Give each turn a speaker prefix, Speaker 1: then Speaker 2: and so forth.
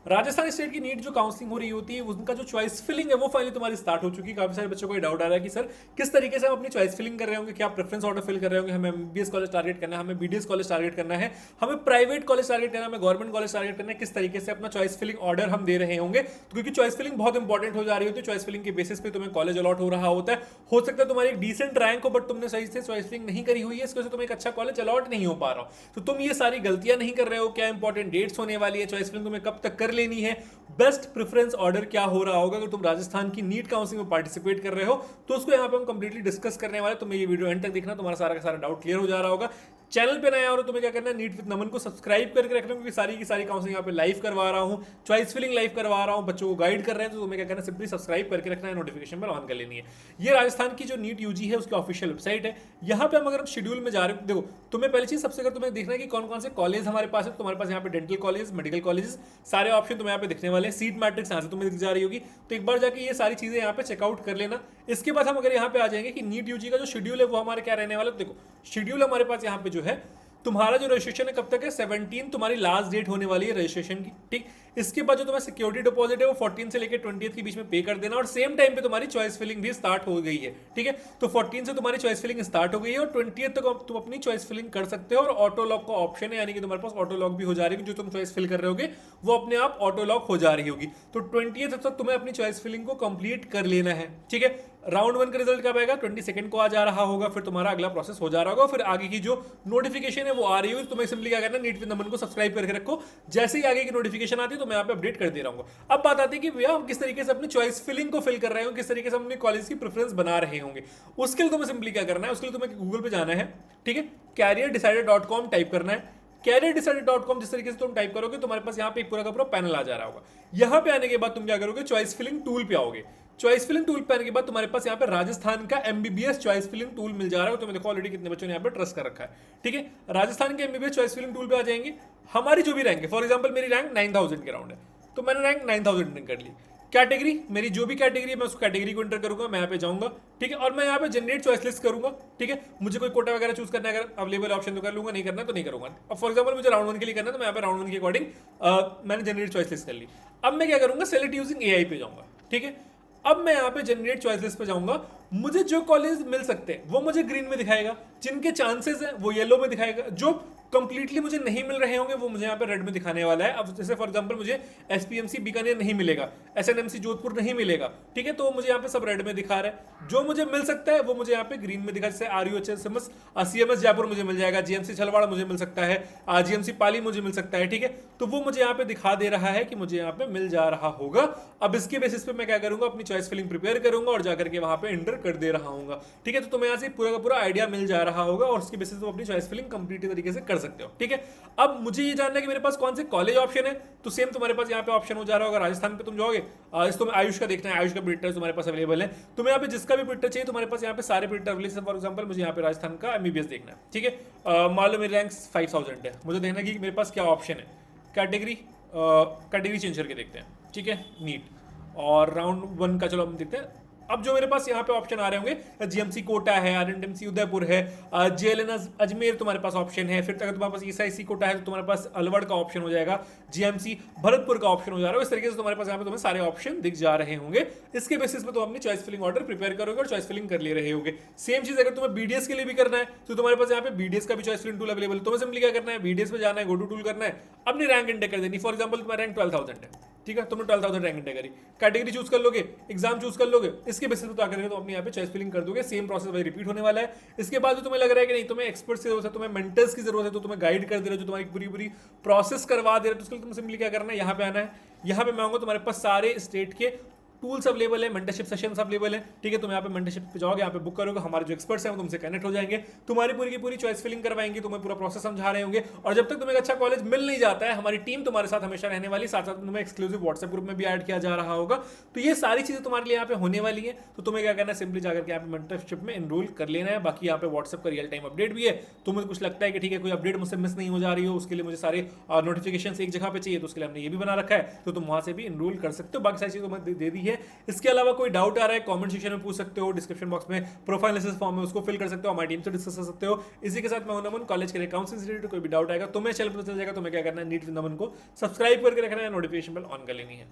Speaker 1: Rajasthan state की NEET जो counselling हो रही होती है, उनका जो चॉइस फिलिंग है वो फाइनली तुम्हारी स्टार्ट हो चुकी है। काफी सारे बच्चों को डाउट आ रहा है कि सर किस तरीके से हम अपनी चॉइस फिलिंग कर रहे होंगे, क्या प्रेफरेंस ऑर्डर फिल कर रहे होंगे, हमें एमबीबीएस कॉलेज टारगेट करना है, हमें बीडीएस कॉलेज टारगेट करना है, हमें प्राइवेट कॉलेज टारगेट करना है, हमें गवर्नमेंट कॉलेज टारगेट करना है, किस तरीके से अपना चॉइस फिलिंग ऑर्डर हम दे रहे होंगे। तो क्योंकि चॉइस फिलिंग बहुत इंपॉर्टेंट हो जा रही होती है, चॉइस फिलिंग के बेसिस पे तुम्हें कॉलेज अलॉट हो रहा होता है। हो सकता है तुम्हारी एक डिसेंट रैंक हो बट तुमने सही से चॉइस फिलिंग नहीं करी हुई है, इसकी वजह से तुम्हें एक अच्छा कॉलेज अलॉट नहीं हो पा रहा हो। तो तुम ये सारी गलतियां नहीं कर रहे हो। क्या इंपॉर्टेंट डेट्स होने वाली है, चॉइस फिलिंग तुम्हें कब तक कर लेनी है, बेस्ट प्रेफरेंस ऑर्डर क्या हो रहा होगा, अगर तुम राजस्थान की नीट काउंसलिंग में पार्टिसिपेट कर रहे हो तो उसको यहाँ पे हम कंप्लीटली डिस्कस करने वाले। तुम्हें ये वीडियो एंड तक देखना, तुम्हारा सारा का सारा डाउट क्लियर हो जा रहा होगा। चैनल पे नया हो तो तुम्हें क्या करना है, नीट विद नमन को सब्सक्राइब करके रखना, क्योंकि सारी की सारी काउंसलिंग यहाँ पे लाइव करवा रहा हूँ, चॉइस फिलिंग लाइव करवा रहा हूँ, बच्चों को गाइड कर रहे हैं। तो तुम्हें क्या करना है, सिंपली सब्सक्राइब करके रखना है, नोटिफिकेशन पर ऑन कर लेनी है। ये राजस्थान की जो नीट यूजी है उसकी ऑफिशियल वेबसाइट है। यहाँ पे हम अगर शेड्यूल में जा रहे हो, देखो तुम्हें पहली चीज सबसे अगर तुम्हें देखना है कि कौन कौन से कॉलेज हमारे पास है, तो तुम्हारे पास यहाँ पे डेंटल कॉलेज, मेडिकल कॉलेज, सारे ऑप्शन तुम्हें यहाँ पे दिखने वाले हैं। सीट मैट्रिक्स यहाँ से तुम्हें दिख जा रही होगी, तो एक बार जाके ये सारी चीजें यहाँ पे चेकआउट कर लेना। इसके बाद हम अगर यहाँ पे आ जाएंगे कि नीट यूजी का जो शेड्यूल है वो हमारे क्या रहने वाला है। देखो शेड्यूल हमारे पास यहाँ पे जो है, तुम्हारा जो रजिस्ट्रेशन है कब तक है, 17 तुम्हारी लास्ट डेट होने वाली है रजिस्ट्रेशन की, ठीक। इसके बाद जो तुम्हारा सिक्योरिटी डिपॉजिट है वो 14 से लेकर 20 के बीच में पे कर देना, और सेम टाइम पे तुम्हारी चॉइस फिलिंग भी स्टार्ट हो गई है, ठीक है। तो 14 से तुम्हारी चॉइस फिलिंग स्टार्ट हो गई है और 20 तक तुम अपनी चॉइस फिलिंग कर सकते हो। और ऑटो लॉक का ऑप्शन है, यानी कि तुम्हारे पास ऑटो लॉक भी हो जा रही है, जो तुम चॉइस फिल कर रहे होगे वो अपने आप ऑटो लॉक हो जा रही होगी। तो 20 तक तुम्हें अपनी चॉइस फिलिंग को कंप्लीट कर लेना है, ठीक है। राउंड 1 का रिजल्ट कब आएगा, 22 को आ जा रहा होगा, फिर तुम्हारा अगला प्रोसेस हो जा रहा होगा, फिर आगे की जो नोटिफिकेशन है वो आ रही होगी। तुम्हें सिंपली क्या करना है, नीट विद नमन को सब्सक्राइब करके रखो, जैसे ही आगे की नोटिफिकेशन आती है तो मैं यहाँ पे अपडेट कर दे रहा हूँ। अब बात आती है कि भैया हम किस तरीके से अपनी चॉइस फिलिंग को फिल कर रहे होंगे, किस तरीके से हम अपने कॉलेज की प्रेफरेंस बना रहे होंगे। उसके लिए तुम्हें सिंपली क्या करना है, उसके लिए तुम्हें गूगल पे जाना है, ठीक है, careerdecided.com टाइप करना है। careerdecided.com जिस तरीके से तुम टाइप करोगे तुम्हारे पास यहाँ पे एक पूरा का पूरा पैनल आ जा रहा होगा। यहाँ पे आने के बाद तुम क्या करोगे, चॉइस फिलिंग टूल पे आओगे। चॉइस फिलिंग टूल पे आने के बाद तुम्हारे पास यहाँ पे राजस्थान का एमबीबीएस चॉइस फिलिंग टूल मिल जा रहा है। तुम्हें देखो ऑलरेडी कितने बच्चों ने यहाँ पे ट्रस्ट कर रखा है, ठीक है। राजस्थान के एमबीबीएस चॉइस फिलिंग टूल पे आ जाएंगे, हमारी जो भी रैंक है, फॉर एग्जाम्पल मेरी रैंक 9000 के राउंड है, तो मैंने रैंक 9000 कर ली। कैटेगरी, मेरी जो भी कैटेगरी है मैं उस कैटेगरी को एंटर करूंगा, मैं यहाँ पे जाऊंगा, ठीक है। और मैं यहाँ पे जनरेट चॉइस लिस्ट करूंगा, ठीक है। मुझे कोई कोटा वगैरह चूज करना है, अगर अवेलेबल ऑप्शन तो कर लूंगा, नहीं करना है तो नहीं करूंगा। अब फॉर एग्जाम्पल मुझे राउंड 1 के लिए करना है, तो मैं यहाँ पे राउंड 1 के अकॉर्डिंग मैंने जनरेट चॉइस लिस्ट कर ली। अब मैं क्या करूंगा, सेलेक्ट यूजिंग एआई पे जाऊंगा, ठीक है। अब मैं यहाँ पे जनरेट चॉइस लिस्ट पे जाऊंगा, मुझे जो कॉलेज मिल सकते हैं वो मुझे ग्रीन में दिखाएगा, जिनके चांसेस हैं वो येलो में दिखाएगा, जो कंप्लीटली मुझे नहीं मिल रहे होंगे वो मुझे यहाँ पे रेड में दिखाने वाला है। अब जैसे फॉर एग्जांपल मुझे एसपीएमसी बीकानेर नहीं मिलेगा, एसएनएमसी जोधपुर नहीं मिलेगा, ठीक है, तो मुझे यहाँ पे सब रेड में दिखा रहा है। जो मुझे मिल सकता है वो मुझे यहाँ पे ग्रीन में दिखा, जैसे आरयूएचएसएमएस सीएमएस जयपुर मुझे मिल जाएगा, जीएमसी छलवाड़ा मुझे मिल सकता है, जीएमसी पाली मुझे मिल सकता है, ठीक है। तो वो मुझे यहाँ पे दिखा दे रहा है कि मुझे यहाँ पे मिल जा रहा होगा। अब इसके बेसिस पे मैं क्या करूंगा, अपनी चॉइस फिलिंग प्रिपेयर करूंगा और जाकर के वहां पे एंटर कर दे रहा हूँ, ठीक है। तो तुम्हें यहाँ से पूरा का पूरा आइडिया मिल जा रहा होगा और उसके बेसिस पे अपनी चॉइस फिलिंग कंप्लीट तरीके से कर सकते हो, ठीक है। अब मुझे ये जानना है कि मेरे पास कौन से कॉलेज ऑप्शन है, तो सेम तुम्हारे पास यहाँ पे ऑप्शन हो जा रहा होगा। राजस्थान पे तुम जाओगे, इस तुम्हें आयुष का देखना है, आयुष का प्रिंटर तुम्हारे पास अवेलेबल है। तुम्हें यहाँ पे जिसका भी प्रिंटर चाहिए तुम्हारे पास यहाँ पे सारे प्रिंटर अवेलेबल है। फॉर एग्जाम्पल मुझे यहाँ पे राजस्थान का एमबीबीएस देखना है, ठीक है। मान लो मेरी रैंक 5000 है, मुझे देखना है कि मेरे पास क्या ऑप्शन है। कैटेगरी चेंज करके देखते हैं, ठीक है, नीट। और राउंड 1 का चलो हम देखते हैं। अब जो मेरे पास यहाँ पे ऑप्शन आ रहे होंगे, जीएमसी कोटा है, आरएनएमसी उदयपुर है, जेएलएन अजमेर तुम्हारे पास ऑप्शन है। फिर अगर तुम्हारे पास ईएसआईसी कोटा है तो तुम्हारे पास अलवड़ का ऑप्शन हो जाएगा, जीएमसी भरतपुर का ऑप्शन हो जा रहा है। इस तरीके से तुम्हारे पास यहाँ पे तुम्हें सारे ऑप्शन दिख जा रहे होंगे। इसके बेसिस पे तुम अपनी चॉइस फिलिंग ऑर्डर प्रिपेयर करोगे और चॉइस फिलिंग कर ले रहे होगे। सेम चीज अगर तुम्हें बीडीएस के लिए भी करना है तो तुम्हारे पास यहाँ पे बीडीएस का भी चॉइस फिलिंग टूल अवेलेबल है। तुम्हें सिंपली क्या करना है, बीडीएस पे जाना है, गो टू टूल करना है, अपनी रैंक एंटर कर देनी। फॉर एग्जाम्पल तुम्हारा रैंक 12000 है, ठीक है, तुमने 12000 रैंक एंटर करी, कैटेगरी चूज कर लोगे, एग्जाम चूज कर लोगे, इसके बेसिस पे तो आकर तुम अपनी यहाँ पे चॉइस फिलिंग कर दोगे। सेम प्रोसेस भाई रिपीट होने वाला है। इसके बाद तुम्हें लग रहा है कि नहीं तुम्हें एक्सपर्ट्स की जरूरत है, तुम्हें मेंटर्स की जरूरत है, तो तुम्हें गाइड कर दे रहे हो, जो तुम्हारी पूरी पूरी प्रोसेस करवा दे रहे हो, तो उसके लिए तुम्हें सिंपली क्या करना है, यहाँ पे आना है। यहाँ पे मैं आऊंगा, तुम्हारे पास सारे स्टेट के टूल्स अवेलेबल है, मेंटरशिप सेशंस अवेलेबल है, ठीक है। तुम यहाँ पे मेंटरशिप पे जाओगे, यहाँ पे बुक करोगे, हमारे जो एक्सपर्ट्स हैं वो तुमसे कनेक्ट हो जाएंगे, तुम्हारी पूरी की पूरी चॉइस फिलिंग करवाएंगे, तुम्हें पूरा प्रोसेस समझा रहे होंगे। और जब तक तुम्हें अच्छा कॉलेज मिल नहीं जाता है, हमारी टीम तुम्हारे साथ हमेशा रहने वाली, साथ साथ तुम्हें एक्सक्लूसिव व्हाट्सएप ग्रुप में भी ऐड किया जा रहा होगा। तो ये सारी चीजें तुम्हारे लिए यहाँ पे होने वाली है। तो तुम्हें क्या करना है, सिंपली जाकर के यहाँ पे मेंटरशिप में एनरोल कर लेना है। बाकी यहाँ पे व्हाट्सएप का रियल टाइम अपडेट भी है। तुम्हें कुछ लगता है कि ठीक है कोई अपडेट मुझसे मिस नहीं हो जा रही हो, उसके लिए मुझे सारे नोटिफिकेशन एक जगह पे चाहिए, तो उसके लिए हमने ये भी बना रखा है, तो तुम वहां से भी एनरोल कर सकते हो। बाकी सारी चीजें तुम्हें दे दी है। है। इसके अलावा कोई डाउट आ रहा है कमेंट सेक्शन में पूछ सकते हो, डिस्क्रिप्शन बॉक्स में प्रोफाइल एनालिसिस फॉर्म है उसको फिल कर सकते हो, हमारी टीम से डिस्कस कर सकते हो। इसी के साथ मैं हूं नमन, कॉलेज के काउंसलिंग से रिलेटेड कोई भी डाउट आएगा तो मैं चैनल पर चल जाएगा, तो मैं क्या करना है, नीट विद नमन को सब्सक्राइब करके रखना है, नोटिफिकेशन बेल ऑन कर लेनी है।